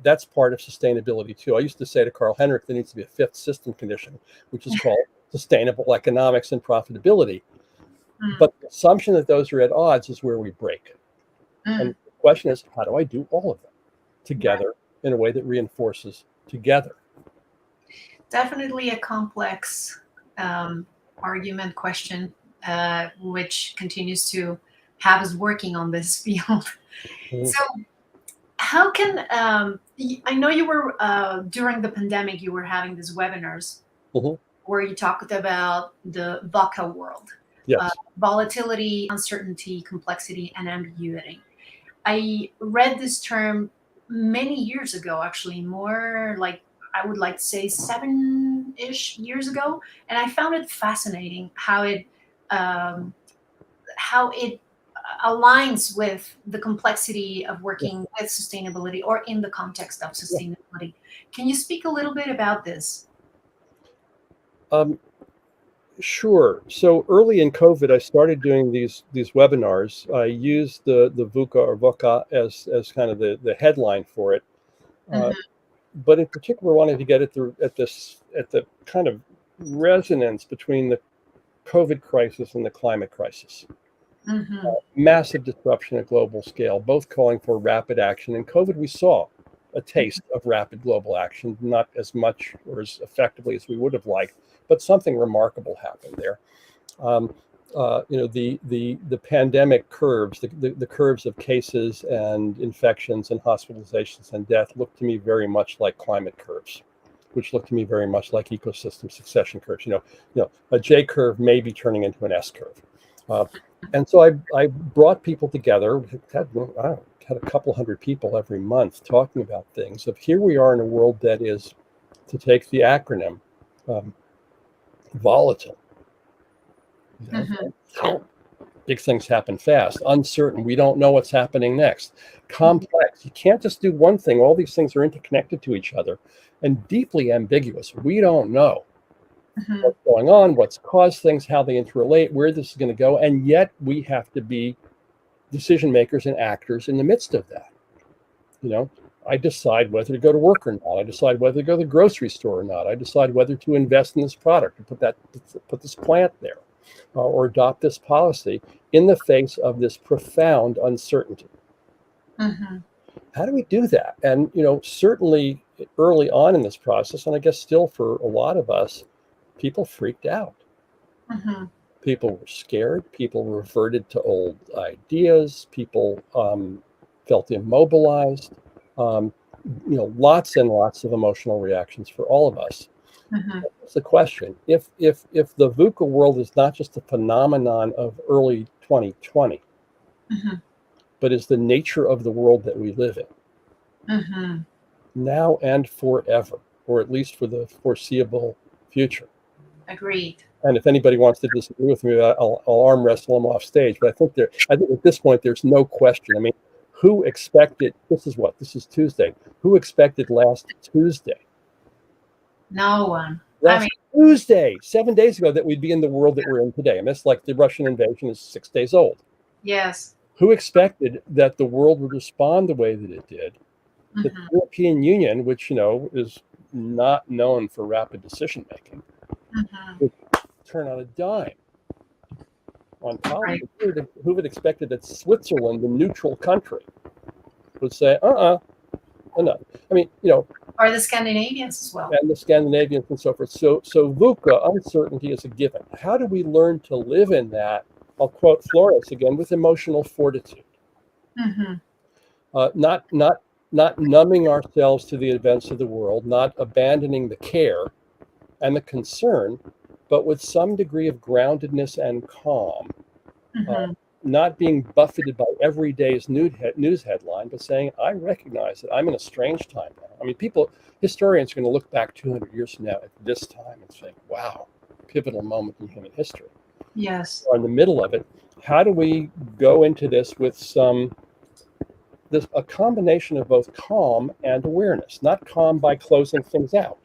That's part of sustainability too. I used to say to Carl Henrik, there needs to be a fifth system condition, which is called sustainable economics and profitability. But the assumption that those are at odds is where we break. And the question is, how do I do all of them together in a way that reinforces together? Definitely a complex argument question, which continues to have us working on this field. So how can, I know you were, during the pandemic, you were having these webinars where you talked about the VUCA world. Yes. Volatility, uncertainty, complexity, and ambiguity. I read this term many years ago, actually, more like, I would like to say 7-ish years ago. And I found it fascinating how it aligns with the complexity of working with sustainability or in the context of sustainability. Can you speak a little bit about this? Sure. So early in COVID, I started doing these webinars. I used the VUCA or VUCA as kind of the headline for it. But in particular, wanted to get at the kind of resonance between the COVID crisis and the climate crisis. Massive disruption at global scale, both calling for rapid action. In COVID, we saw a taste of rapid global action, not as much or as effectively as we would have liked, but something remarkable happened there. The pandemic curves, the curves of cases and infections and hospitalizations and death look to me very much like climate curves, which look to me very much like ecosystem succession curves. A J curve may be turning into an S curve. And so I brought people together, had a couple hundred people every month talking about things of here we are in a world that is, to take the acronym, volatile. Big things happen fast. Uncertain. We don't know what's happening next. Complex. You can't just do one thing. All these things are interconnected to each other. And deeply ambiguous. We don't know what's going on, what's caused things, how they interrelate, where this is going to go. And yet we have to be decision makers and actors in the midst of that. I decide whether to go to work or not. I decide whether to go to the grocery store or not. I decide whether to invest in this product or put this plant there, or adopt this policy in the face of this profound uncertainty. How do we do that? And certainly early on in this process, and I guess still for a lot of us, people freaked out. Mm-hmm. People were scared. People reverted to old ideas. People felt immobilized. Lots and lots of emotional reactions for all of us. Mm-hmm. That's the question. If the VUCA world is not just a phenomenon of early 2020, Mm-hmm. but is the nature of the world that we live in, Mm-hmm. now and forever, or at least for the foreseeable future. Agreed. And if anybody wants to disagree with me, I'll arm wrestle them off stage. But I think at this point, there's no question. I mean, who expected, this is Tuesday. Who expected last Tuesday? No one. Tuesday, 7 days ago, that we'd be in the world that we're in today. And that's like the Russian invasion is 6 days old. Yes. Who expected that the world would respond the way that it did? Mm-hmm. The European Union, which, is not known for rapid decision making, Mm-hmm. would turn on a dime on policy. Right. Who would expected that Switzerland, the neutral country, would say, no. I mean, Or the Scandinavians as well. and the Scandinavians and so forth. So VUCA, uncertainty is a given. How do we learn to live in that? I'll quote Flores again, with emotional fortitude. Mm-hmm. Not numbing ourselves to the events of the world, not abandoning the care and the concern, but with some degree of groundedness and calm. Mm-hmm. Not being buffeted by every day's news headline, but saying, I recognize that I'm in a strange time now. I mean, historians are going to look back 200 years from now at this time and say, wow, pivotal moment in human history. Yes. Or in the middle of it, how do we go into this with a combination of both calm and awareness? Not calm by closing things out,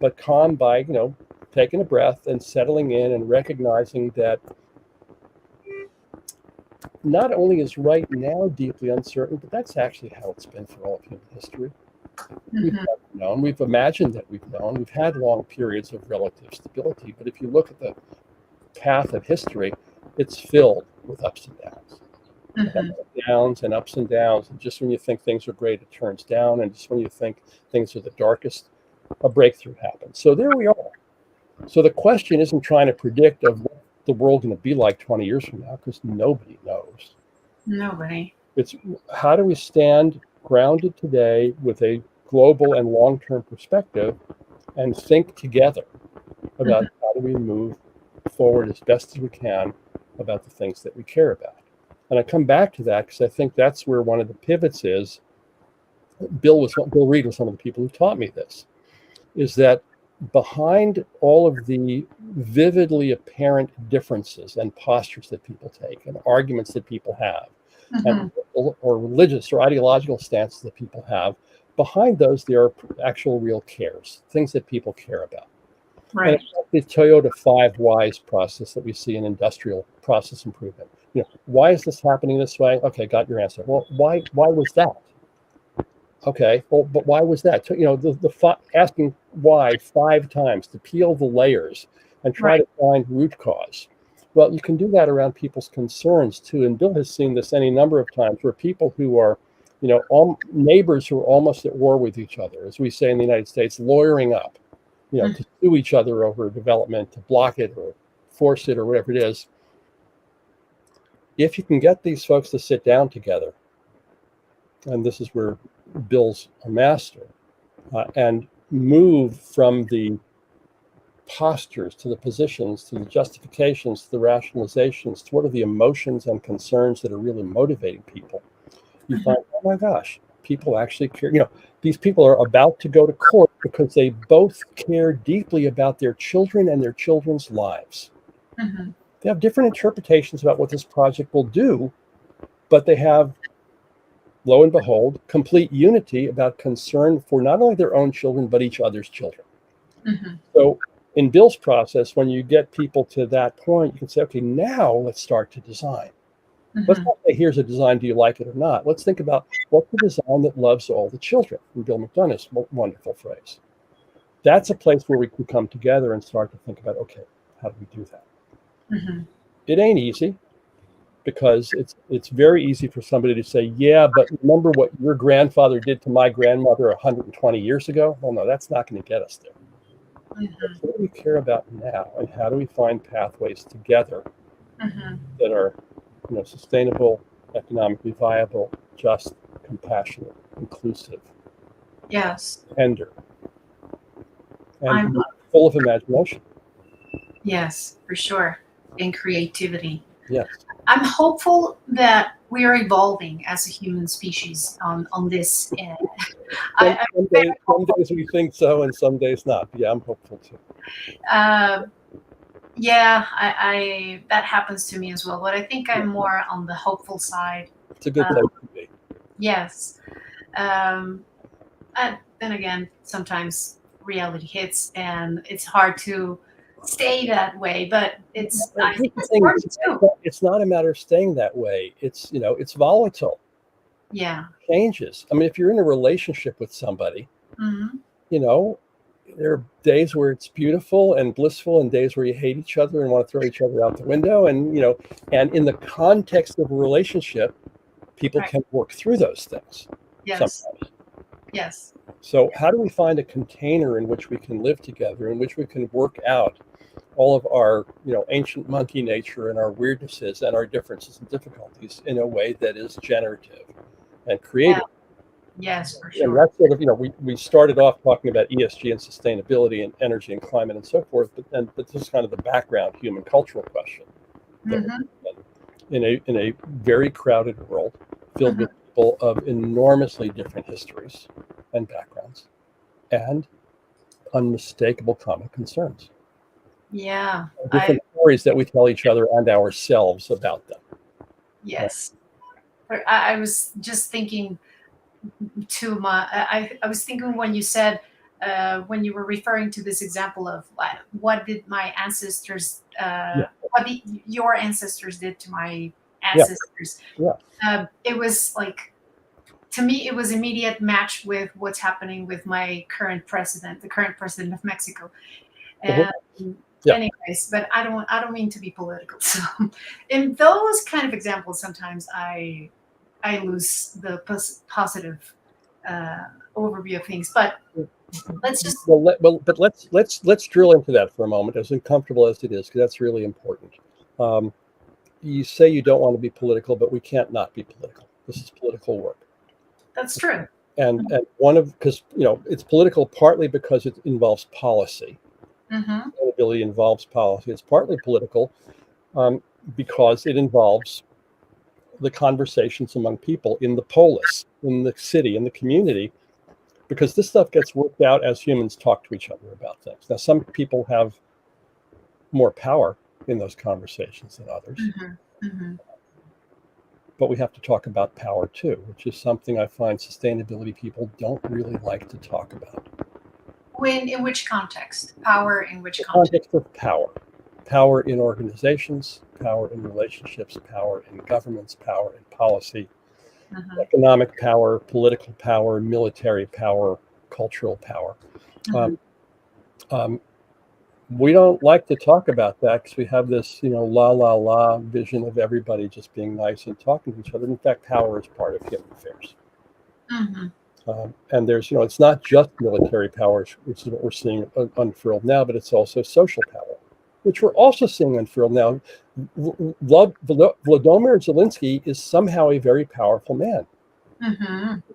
but calm by, taking a breath and settling in and recognizing that not only is right now deeply uncertain, but that's actually how it's been for all of human history. Mm-hmm. We've never known, we've imagined that we've known, we've had long periods of relative stability, but if you look at the path of history, it's filled with ups and downs. Mm-hmm. Downs and ups and downs. And just when you think things are great, it turns down. And just when you think things are the darkest, a breakthrough happens. So there we are. So the question isn't trying to predict of what the world going to be like 20 years from now, because nobody knows. Nobody. It's how do we stand grounded today with a global and long-term perspective and think together about Mm-hmm. how do we move forward as best as we can about the things that we care about. And I come back to that because I think that's where one of the pivots is. Bill Reed was one of the people who taught me this, is that behind all of the vividly apparent differences and postures that people take and arguments that people have, Mm-hmm. or religious or ideological stances that people have, behind those there are actual real cares, things that people care about. Right. And it's the Toyota 5 Whys process that we see in industrial process improvement. Why is this happening this way? Okay, got your answer. Well, why was that? Okay, well, but why was that? Asking why 5 times to peel the layers and try to find root cause. Well, you can do that around people's concerns too. And Bill has seen this any number of times where people who are, neighbors who are almost at war with each other, as we say in the United States, lawyering up, to sue each other over development, to block it or force it or whatever it is. If you can get these folks to sit down together, and this is where Bill's a master, and move from the postures to the positions, to the justifications, to the rationalizations, to what are the emotions and concerns that are really motivating people, you find, oh my gosh, people actually care. These people are about to go to court because they both care deeply about their children and their children's lives. Mm-hmm. They have different interpretations about what this project will do, but they have, lo and behold, complete unity about concern for not only their own children, but each other's children. Mm-hmm. So in Bill's process, when you get people to that point, you can say, okay, now let's start to design. Mm-hmm. Let's not say, here's a design, do you like it or not? Let's think about what's the design that loves all the children, in Bill McDonough's wonderful phrase. That's a place where we can come together and start to think about, okay, how do we do that? Mm-hmm. It ain't easy. because it's very easy for somebody to say, yeah, but remember what your grandfather did to my grandmother 120 years ago? Well, no, that's not going to get us there. What do we care about now, and how do we find pathways together that are, sustainable, economically viable, just, compassionate, inclusive, Yes. tender, and full of imagination? Yes, for sure. And creativity. Yes. I'm hopeful that we are evolving as a human species on this. Some days we think so, and some days not. Yeah, I'm hopeful too. Yeah, I that happens to me as well, but I think I'm more on the hopeful side. It's a good place to be. Yes. And then again, sometimes reality hits, and it's hard to stay that way. But I think it's important too. It's not a matter of staying that way. It's it's volatile. Yeah. It changes. I mean, if you're in a relationship with somebody, there are days where it's beautiful and blissful, and days where you hate each other and want to throw each other out the window. And and in the context of a relationship, people can work through those things. Yes. Sometimes. Yes. So how do we find a container in which we can live together, in which we can work out all of our, ancient monkey nature and our weirdnesses and our differences and difficulties in a way that is generative and creative? Yes, for sure. And that's sort of, we started off talking about ESG and sustainability and energy and climate and so forth, but this is kind of the background human cultural question. In a very crowded world filled with people of enormously different histories and backgrounds and unmistakable common concerns. Yeah. Different stories that we tell each other and ourselves about them. Yes. I was just thinking I was thinking when you said, when you were referring to this example of what did my ancestors, your ancestors did to my ancestors. It was like, to me, it was immediate match with what's happening with my current president, the current president of Mexico. Anyways, but I don't mean to be political. So in those kind of examples, sometimes I lose the positive overview of things. But let's just but let's drill into that for a moment, as uncomfortable as it is, because that's really important. You say you don't want to be political, but we can't not be political. This is political work. That's true. And because it's political partly because it involves policy. Sustainability involves policy. It's partly political because it involves the conversations among people in the polis, in the city, in the community, because this stuff gets worked out as humans talk to each other about things. Now, some people have more power in those conversations than others. But we have to talk about power too, which is something I find sustainability people don't really like to talk about. In which context? Power in which context? Of power. Power in organizations, power in relationships, power in governments, power in policy, economic power, political power, military power, cultural power. We don't like to talk about that because we have this, la vision of everybody just being nice and talking to each other. In fact, power is part of human affairs. And there's, it's not just military power, which is what we're seeing unfurled now, but it's also social power, which we're also seeing unfurled now. Volodymyr Zelensky is somehow a very powerful man.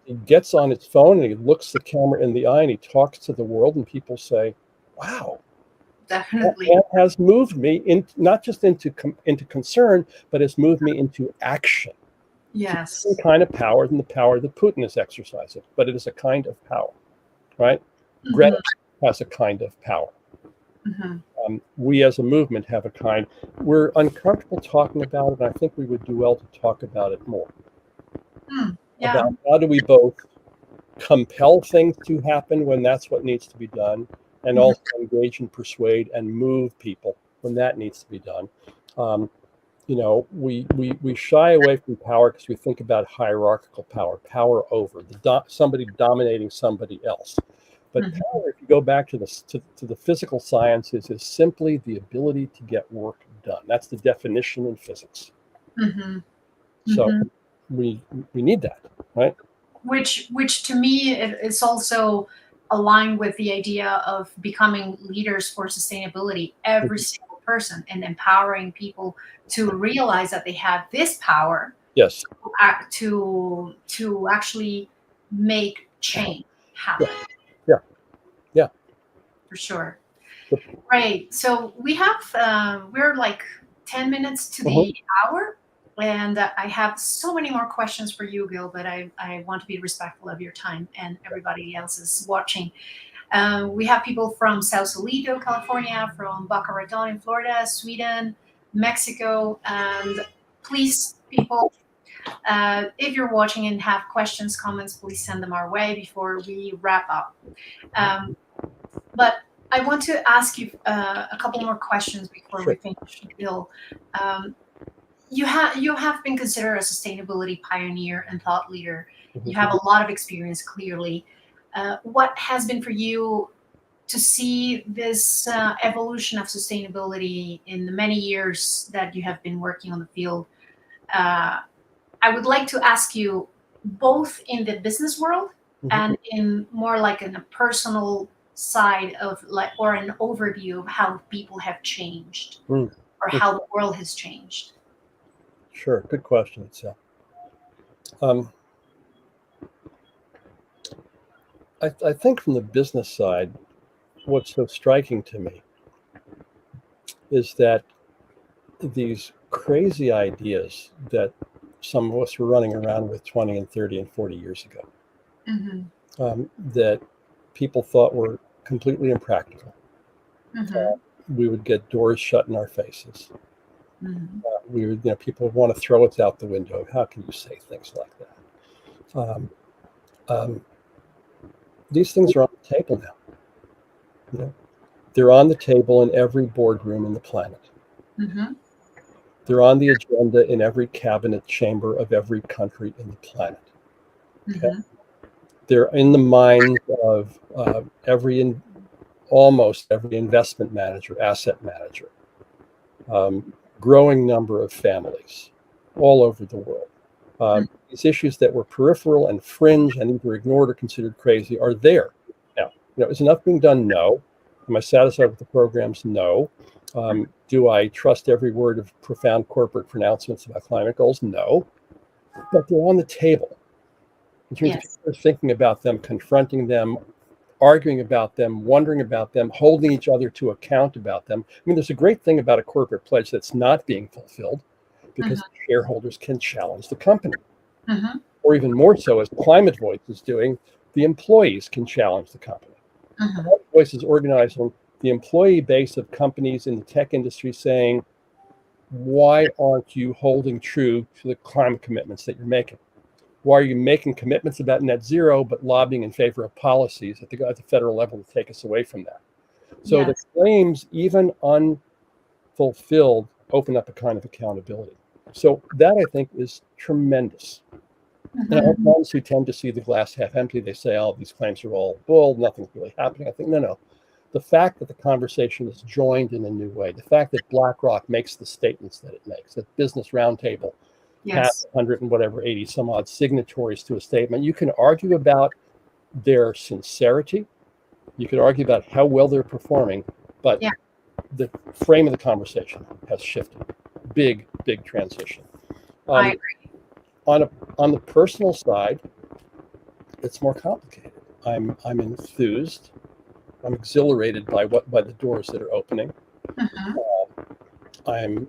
He gets on his phone and he looks the camera in the eye and he talks to the world, and people say, wow, definitely, that has moved me not just into concern, but has moved me into action. Yes. It's a kind of power than the power that Putin is exercising, but it is a kind of power, right? Greta has a kind of power. We as a movement have a kind. We're uncomfortable talking about it, and I think we would do well to talk about it more. About how do we both compel things to happen when that's what needs to be done, and also engage and persuade and move people when that needs to be done. We shy away from power because we think about hierarchical power over somebody dominating somebody else. But power, if you go back to the physical sciences, is simply the ability to get work done. That's the definition in physics. Mm-hmm. So Mm-hmm. we need that, right? Which to me it's also aligned with the idea of becoming leaders for sustainability, every single person, and empowering people to realize that they have this power Yes. to actually make change Yeah. happen. Yeah. Yeah. For sure. Yep. Right. So we're like 10 minutes to Mhm. the hour. And I have so many more questions for you, Gil, but I want to be respectful of your time and everybody else is watching. We have people from Sausalito, California, from Boca Raton in Florida, Sweden, Mexico. And please, people, if you're watching and have questions, comments, please send them our way before we wrap up. Um, but I want to ask you a couple more questions before we Sure. finish, Gil. Um, you have been considered a sustainability pioneer and thought leader. You Mhm. have a lot of experience, clearly. What has been for you to see this evolution of sustainability in the many years that you have been working on the field? Uh, I would like to ask you both in the business world Mhm. and in more like in a personal side of like or an overview of how people have changed Mm. or how the world has changed. Sure. Good question, Itzel. Um, I think from the business side, what's so striking to me is that these crazy ideas that some of us were running around with 20 and 30 and 40 years ago, Mm-hmm. that people thought were completely impractical. Mm-hmm. We would get doors shut in our faces. Mm-hmm. We would, people would want to throw us out the window. How can you say things like that? Um, um, these things are on the table now. You know, they're on the table in every boardroom in the planet. Mm-hmm. They're on the agenda in every cabinet chamber of every country in the planet. Okay? Mm-hmm. They're in the minds of almost every investment manager, asset manager, um, growing number of families all over the world. These issues that were peripheral and fringe and either ignored or considered crazy are there now. Is enough being done? No. Am I satisfied with the programs? No. Do I trust every word of profound corporate pronouncements about climate goals? No. But they're on the table. In terms of Yes. people thinking about them, confronting them, arguing about them, wondering about them, holding each other to account about them. I mean, there's a great thing about a corporate pledge that's not being fulfilled because Mm-hmm. shareholders can challenge the company. Mm-hmm. Or even more so, as Climate Voice is doing, the employees can challenge the company. Mm-hmm. Climate Voice is organizing the employee base of companies in the tech industry saying, why aren't you holding true to the climate commitments that you're making? Why are you making commitments about net zero, but lobbying in favor of policies at the federal level to take us away from that? So the Yes. claims, even unfulfilled, open up a kind of accountability. So that, I think, is tremendous. And our Mm-hmm. ones who tend to see the glass half empty, they say, oh, these claims are all bull, nothing's really happening. I think, no. The fact that the conversation is joined in a new way, the fact that BlackRock makes the statements that it makes, that Business Roundtable has Yes. 100 and whatever, 80 some odd signatories to a statement, you can argue about their sincerity. You could argue about how well they're performing, but Yeah. the frame of the conversation has shifted. Big transition. I Um, on the personal side, it's more complicated. I'm enthused. I'm exhilarated by the doors that are opening. Mm-hmm. I'm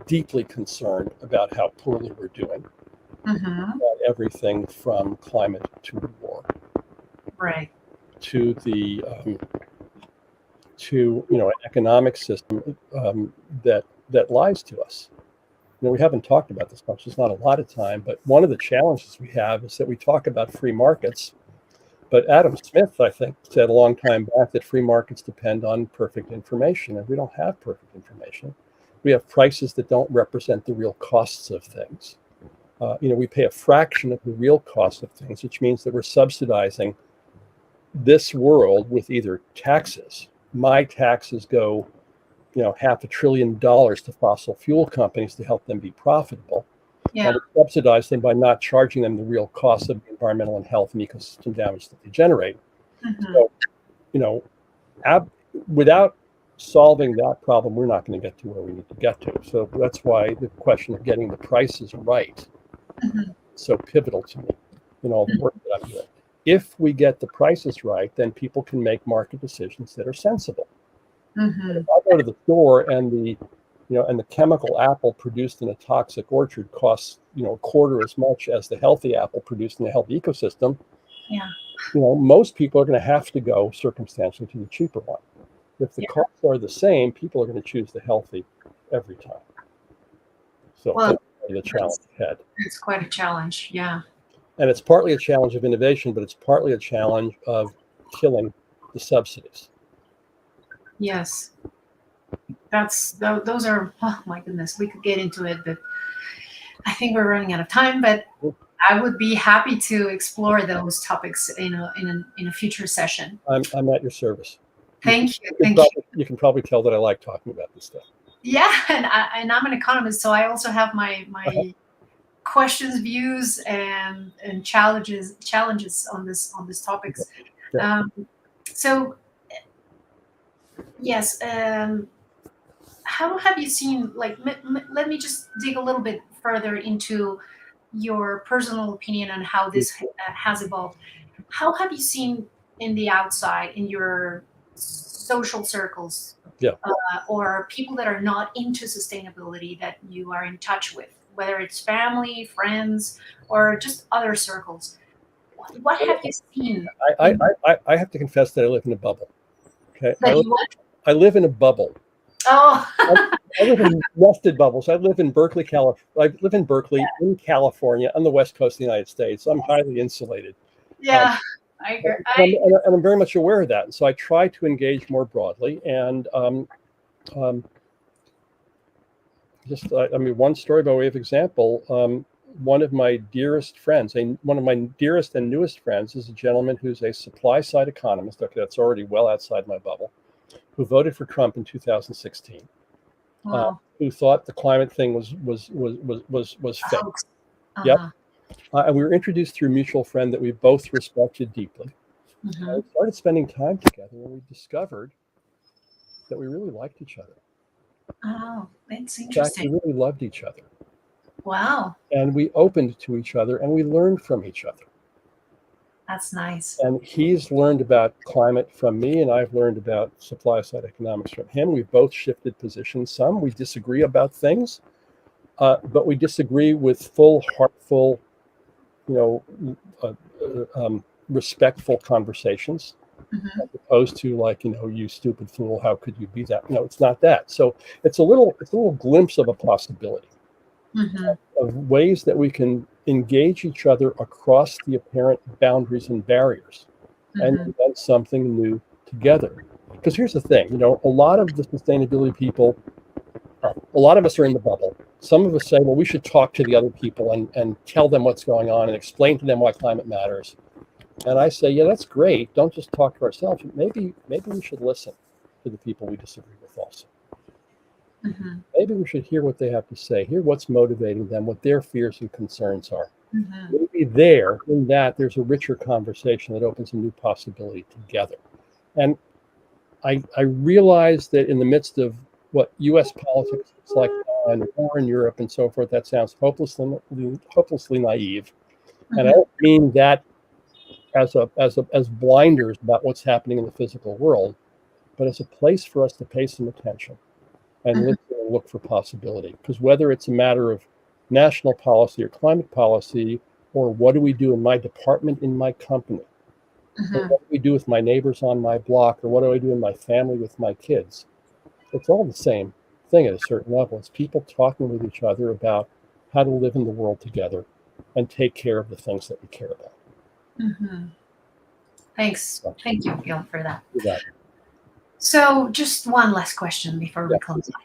deeply concerned about how poorly we're doing. Mm-hmm. Everything from climate to war Right. to the an economic system that lies to us. We haven't talked about this much. There's not a lot of time, but one of the challenges we have is that we talk about free markets. But Adam Smith, I think, said a long time back that free markets depend on perfect information, and we don't have perfect information. We have prices that don't represent the real costs of things. We pay a fraction of the real cost of things, which means that we're subsidizing this world with either taxes. My taxes go $500 billion to fossil fuel companies to help them be profitable. Yeah. And we subsidize them by not charging them the real costs of the environmental and health and ecosystem damage that they generate. So, without solving that problem, we're not going to get to where we need to get to. So that's why the question of getting the prices right is so pivotal to me in all the work that I'm doing. If we get the prices right, then people can make market decisions that are sensible. If I go to the store and the chemical apple produced in a toxic orchard costs, a quarter as much as the healthy apple produced in a healthy ecosystem, most people are going to have to go circumstantially to the cheaper one. If the costs are the same, people are going to choose the healthy every time. So that's the challenge ahead. It's quite a challenge, yeah. And it's partly a challenge of innovation, but it's partly a challenge of killing the subsidies. Yes. Those are, oh my goodness, we could get into it, but I think we're running out of time, but I would be happy to explore those topics in a future session. I'm at your service. Thank you. You can probably tell that I like talking about this stuff. Yeah, and I'm an economist, so I also have my questions, views, and challenges on this topics. Yeah. So yes, how have you seen? Like, let me just dig a little bit further into your personal opinion on how this has evolved. How have you seen in the outside, in your social circles, or people that are not into sustainability that you are in touch with, whether it's family, friends, or just other circles? What have you seen? I have to confess that I live in a bubble. Okay, I live in a bubble. Oh, I live in nested bubbles. I live in Berkeley, in California, on the west coast of the United States. I'm highly insulated. Yeah, I agree. And I'm very much aware of that. And so I try to engage more broadly. And one story by way of example, one of my dearest friends, one of my dearest and newest friends is a gentleman who's a supply side economist. Okay, that's already well outside my bubble, who voted for Trump in 2016. Wow. Who thought the climate thing was fake. Yep. And we were introduced through a mutual friend that we both respected deeply. We started spending time together, and we discovered that we really liked each other. Oh, that's interesting. In fact, we really loved each other. Wow. And we opened to each other, and we learned from each other. That's nice. And he's learned about climate from me, and I've learned about supply side economics from him. We've both shifted positions some. We disagree about things, but we disagree with full, heartful, respectful conversations, as opposed to like, you stupid fool, how could you be that? It's not that. So it's a little glimpse of a possibility of ways that we can engage each other across the apparent boundaries and barriers and invent something new together. Because here's the thing, a lot of the sustainability people, a lot of us are in the bubble. Some of us say, well, we should talk to the other people and tell them what's going on and explain to them why climate matters. And I say, yeah, that's great. Don't just talk to ourselves. Maybe we should listen to the people we disagree with also. Maybe we should hear what they have to say, hear what's motivating them, what their fears and concerns are. Maybe in that, there's a richer conversation that opens a new possibility together. And I realize that in the midst of what U.S. politics is like and war in Europe and so forth, that sounds hopelessly naive. And I don't mean that as blinders about what's happening in the physical world, but as a place for us to pay some attention and listen and look for possibility. Because whether it's a matter of national policy or climate policy, or what do we do in my department, in my company, or what do we do with my neighbors on my block, or what do I do in my family with my kids, it's all the same thing at a certain level. It's people talking with each other about how to live in the world together and take care of the things that we care about. Thanks. Thank you, Gil, for that. You got it. So just one last question before we close up.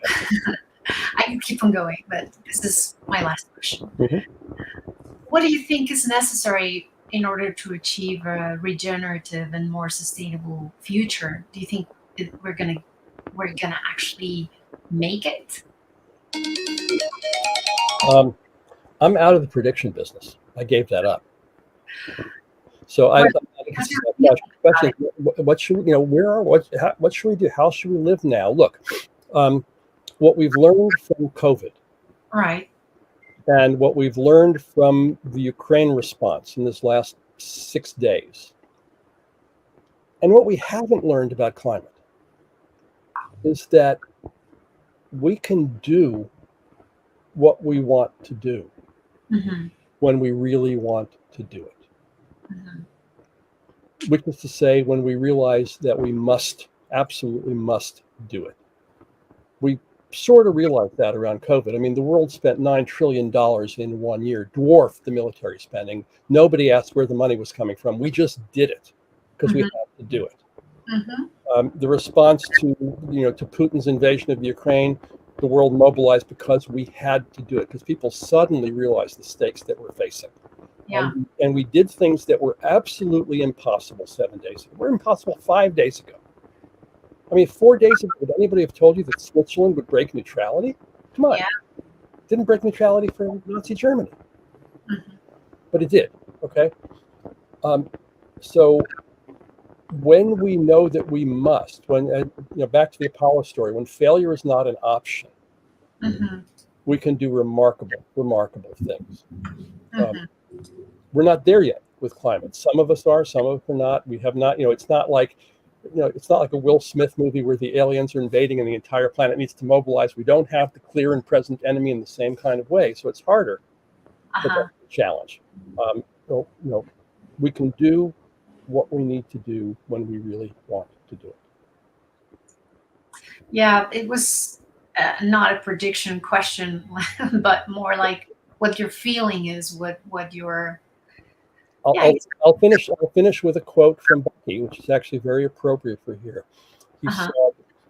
I can keep on going, but this is my last question. What do you think is necessary in order to achieve a regenerative and more sustainable future? Do you think we're gonna actually make it? I'm out of the prediction business. I gave that up. So I question, what should we, what should we do? How should we live now? Look, what we've learned from COVID, right, and what we've learned from the Ukraine response in this last 6 days, and what we haven't learned about climate, is that we can do what we want to do when we really want to do it. Which is to say, when we realize that we absolutely must do it. We sort of realized that around COVID. I mean, the world spent $9 trillion in 1 year, dwarfed the military spending. Nobody asked where the money was coming from. We just did it because we had to do it. The response to Putin's invasion of Ukraine, the world mobilized because we had to do it, because people suddenly realized the stakes that we're facing. Yeah. And we did things that were absolutely impossible 7 days ago. Were impossible 5 days ago. I mean, 4 days ago, would anybody have told you that Switzerland would break neutrality? Come on. Yeah. Didn't break neutrality for Nazi Germany. But it did, okay? So when we know that we must, when, back to the Apollo story, when failure is not an option, we can do remarkable things. We're not there yet with climate. Some of us are, some of us are not. We have not, it's not like a Will Smith movie where the aliens are invading and the entire planet needs to mobilize. We don't have the clear and present enemy in the same kind of way. So it's harder, but that's a challenge. We can do what we need to do when we really want to do it. Yeah, it was not a prediction question, but more like what your feeling is, what your. I'll finish with a quote from Bucky, which is actually very appropriate for here.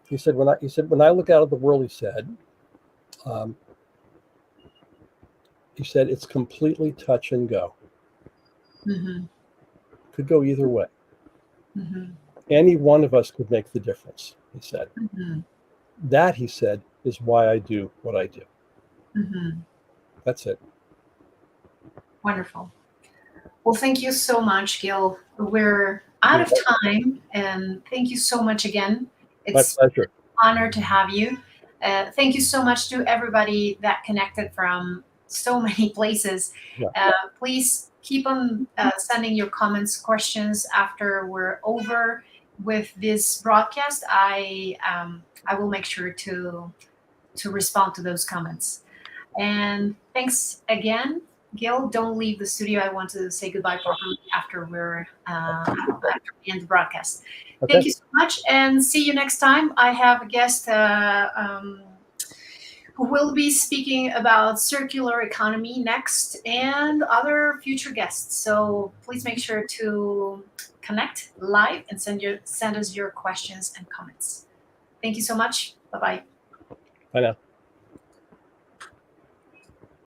He said when I look out at the world, he said it's completely touch and go. Could go either way. Any one of us could make the difference, he said. That, he said, is why I do what I do. That's it. Wonderful. Well, thank you so much, Gil. We're out of time, and thank you so much again. It's my pleasure. An honor to have you. Thank you so much to everybody that connected from so many places. Please keep on sending your comments, questions after we're over with this broadcast. I will make sure to respond to those comments. And thanks again. Gil, don't leave the studio. I want to say goodbye properly after we're after we end the broadcast. Okay. Thank you so much, and see you next time. I have a guest who will be speaking about circular economy next, and other future guests. So please make sure to connect live and send us your questions and comments. Thank you so much. Bye-bye. Bye now.